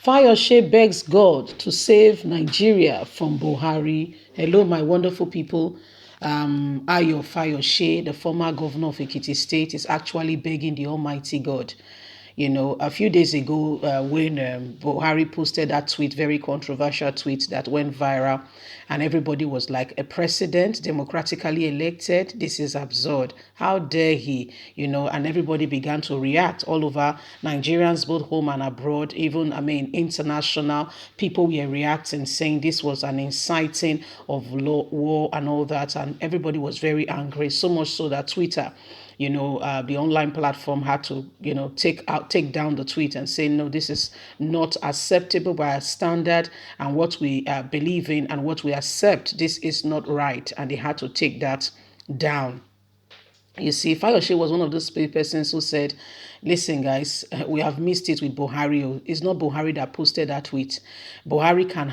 Fayose begs God to save Nigeria from Buhari. Hello, my wonderful people. Ayo Fayose, the former governor of Ekiti State, is actually begging the Almighty God. You know, a few days ago, when Buhari posted that tweet, very controversial tweet that went viral, and everybody was like, a president democratically elected? This is absurd. How dare he? You know, and everybody began to react all over. Nigerians, both home and abroad, even, international people were reacting, saying this was an inciting of war and all that. And everybody was very angry, so much so that Twitter, the online platform had to, take down the tweet and say, no, this is not acceptable by our standard and what we believe in and what we accept. This is not right. And they had to take that down. You see, Fayose was one of those persons who said, listen, guys, we have missed it with Buhari. It's not Buhari that posted that tweet. Buhari can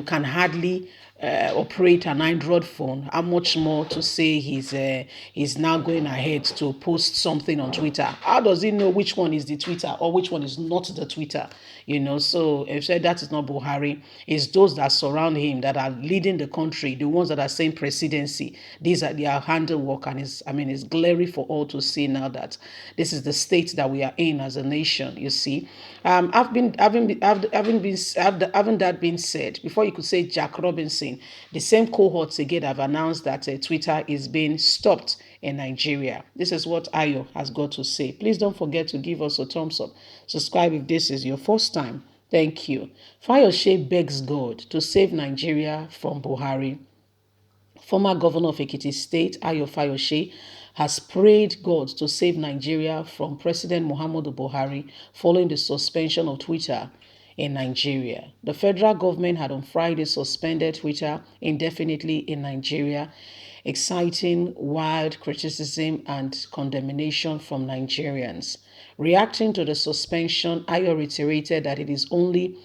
can hardly operate an Android phone. How much more to say he's now going ahead to post something on Twitter? How does he know which one is the Twitter or which one is not the Twitter? So if said that is not Buhari, it's those that surround him that are leading the country, the ones that are saying presidency. These are their handiwork, and it's glaring for all to see now that this is the state that we are in as a nation. You see, having that being said, before you could say Jack Robinson, the same cohorts again have announced that Twitter is being stopped in Nigeria. This is what Ayo has got to say. Please don't forget to give us a thumbs up. Subscribe if this is your first time. Thank you. Fayose begs God to save Nigeria from Buhari. Former governor of Ekiti State, Ayo Fayose, has prayed God to save Nigeria from President Muhammadu Buhari following the suspension of Twitter in Nigeria. The federal government had on Friday suspended Twitter indefinitely in Nigeria, exciting wild criticism and condemnation from Nigerians. Reacting to the suspension, Ayo reiterated that he is only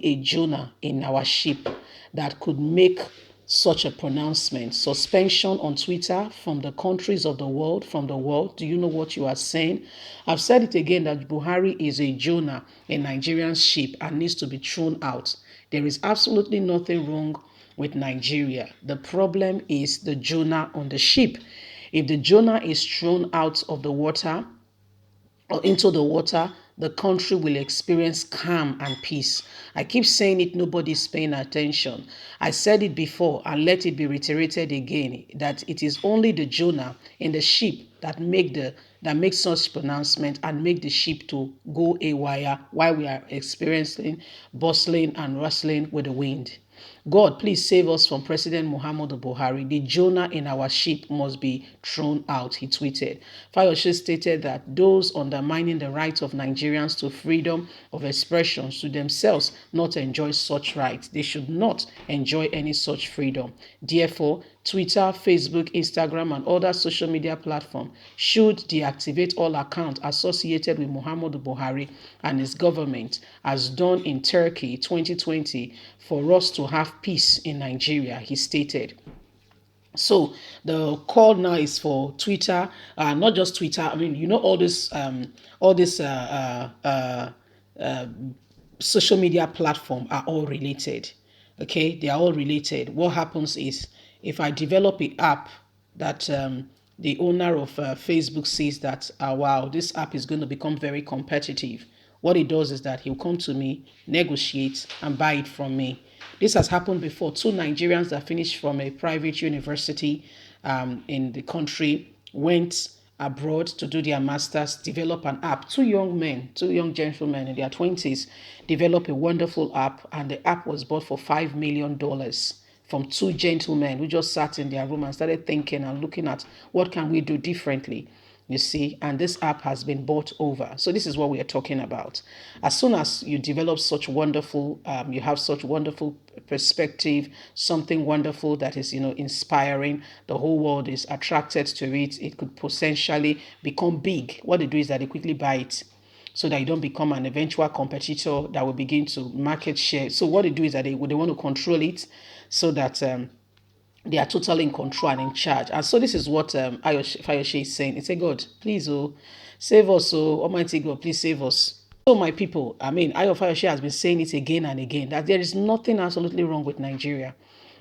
a Jonah in our ship that could make such a pronouncement. Suspension on Twitter from the countries of the world, from the world. Do you know what you are saying? I've said it again that Buhari is a Jonah in Nigerian ship and needs to be thrown out. There is absolutely nothing wrong with Nigeria. The problem is the Jonah on the ship. If the Jonah is thrown out of the water or into the water, the country will experience calm and peace. I keep saying it, nobody's paying attention. I said it before and let it be reiterated again that it is only the Jonah in the ship that makes such pronouncement and make the ship to go awry while we are experiencing bustling and rustling with the wind. God, please save us from President Muhammadu Buhari. The Jonah in our ship must be thrown out, he tweeted. Fayose stated that those undermining the rights of Nigerians to freedom of expression should themselves not enjoy such rights. They should not enjoy any such freedom. Therefore, Twitter, Facebook, Instagram, and other social media platforms should deactivate all accounts associated with Muhammadu Buhari and his government, as done in Turkey 2020, for us to have peace in Nigeria, he stated. So the call now is for Twitter, not just Twitter. All this social media platform are all related. Okay, they are all related. What happens is, if I develop an app that the owner of Facebook sees that, wow, this app is going to become very competitive, what he does is that he'll come to me, negotiate, and buy it from me. This has happened before. Two Nigerians that finished from a private university in the country went abroad to do their masters, develop an app. Two young gentlemen in their 20s, developed a wonderful app, and the app was bought for $5 million from two gentlemen who just sat in their room and started thinking and looking at what can we do differently. You see, and this app has been bought over. So this is what we are talking about. As soon as you develop such wonderful, you have such wonderful perspective, something wonderful that is, inspiring, the whole world is attracted to it. It could potentially become big. What they do is that they quickly buy it, so that you don't become an eventual competitor that will begin to market share. So what they do is that they want to control it, so that they are totally in control and in charge. And so this is what Fayose is saying. It's a God, please, save us, Almighty God, please save us. So, my people, I mean, Ayo Fayose has been saying it again and again that there is nothing absolutely wrong with Nigeria.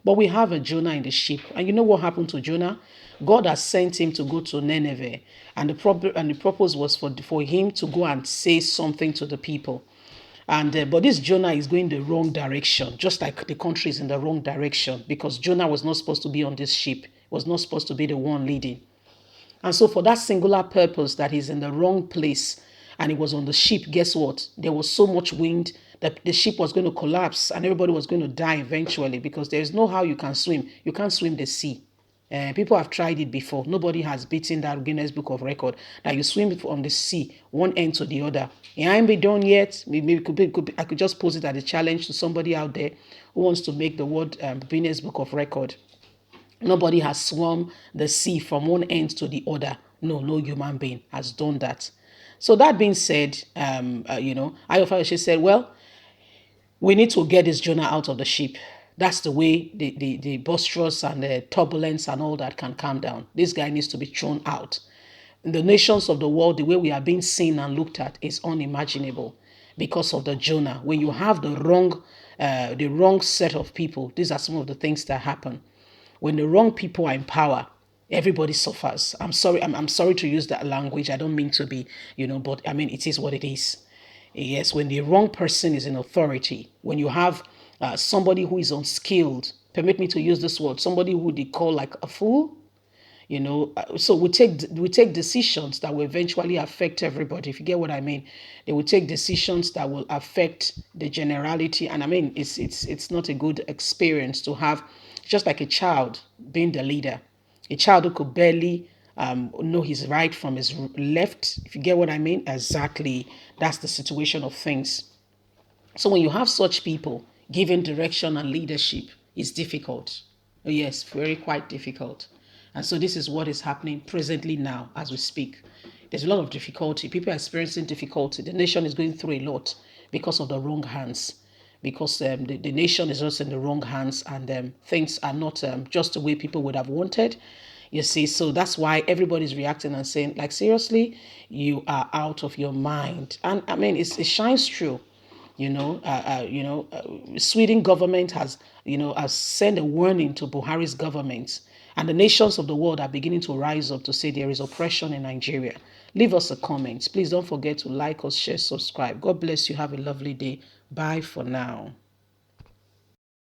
But we have a Jonah in the ship. And you know what happened to Jonah? God has sent him to go to Nineveh. And the purpose was for him to go and say something to the people. And but this Jonah is going the wrong direction, just like the country is in the wrong direction, because Jonah was not supposed to be on this ship, was not supposed to be the one leading. And so for that singular purpose that he's in the wrong place and he was on the ship, guess what? There was so much wind that the ship was going to collapse and everybody was going to die eventually, because there's no how you can swim. You can't swim the sea. People have tried it before. Nobody has beaten that Guinness Book of Record that you swim from the sea, one end to the other. It ain't been done yet. Maybe I could just pose it as a challenge to somebody out there who wants to make the world Guinness Book of Record. Nobody has swum the sea from one end to the other. No human being has done that. So that being said, Ayo Fayose said, well, we need to get this Jonah out of the ship. That's the way the boisterous and the turbulence and all that can calm down. This guy needs to be thrown out. In the nations of the world, the way we are being seen and looked at is unimaginable because of the Jonah. When you have the wrong set of people, these are some of the things that happen. When the wrong people are in power, everybody suffers. I'm sorry to use that language. I don't mean to be, but I mean, it is what it is. Yes, when the wrong person is in authority, when you have somebody who is unskilled, permit me to use this word, somebody who they call like a fool, so we take decisions that will eventually affect everybody, if you get what I mean. They will take decisions that will affect the generality, and I mean, it's not a good experience to have, just like a child being the leader, a child who could barely know his right from his left, if you get what I mean. Exactly, that's the situation of things. So when you have such people giving direction and leadership, it's difficult. Yes, very quite difficult. And so this is what is happening presently now as we speak. There's a lot of difficulty. People are experiencing difficulty. The nation is going through a lot because of the wrong hands. Because the nation is just in the wrong hands, and things are not just the way people would have wanted. You see, so that's why everybody's reacting and saying, like, seriously, you are out of your mind. And I mean, it shines through. Sweden government has sent a warning to Buhari's government, and the nations of the world are beginning to rise up to say there is oppression in Nigeria. Leave us a comment. Please don't forget to like us, share, subscribe. God bless you. Have a lovely day. Bye for now.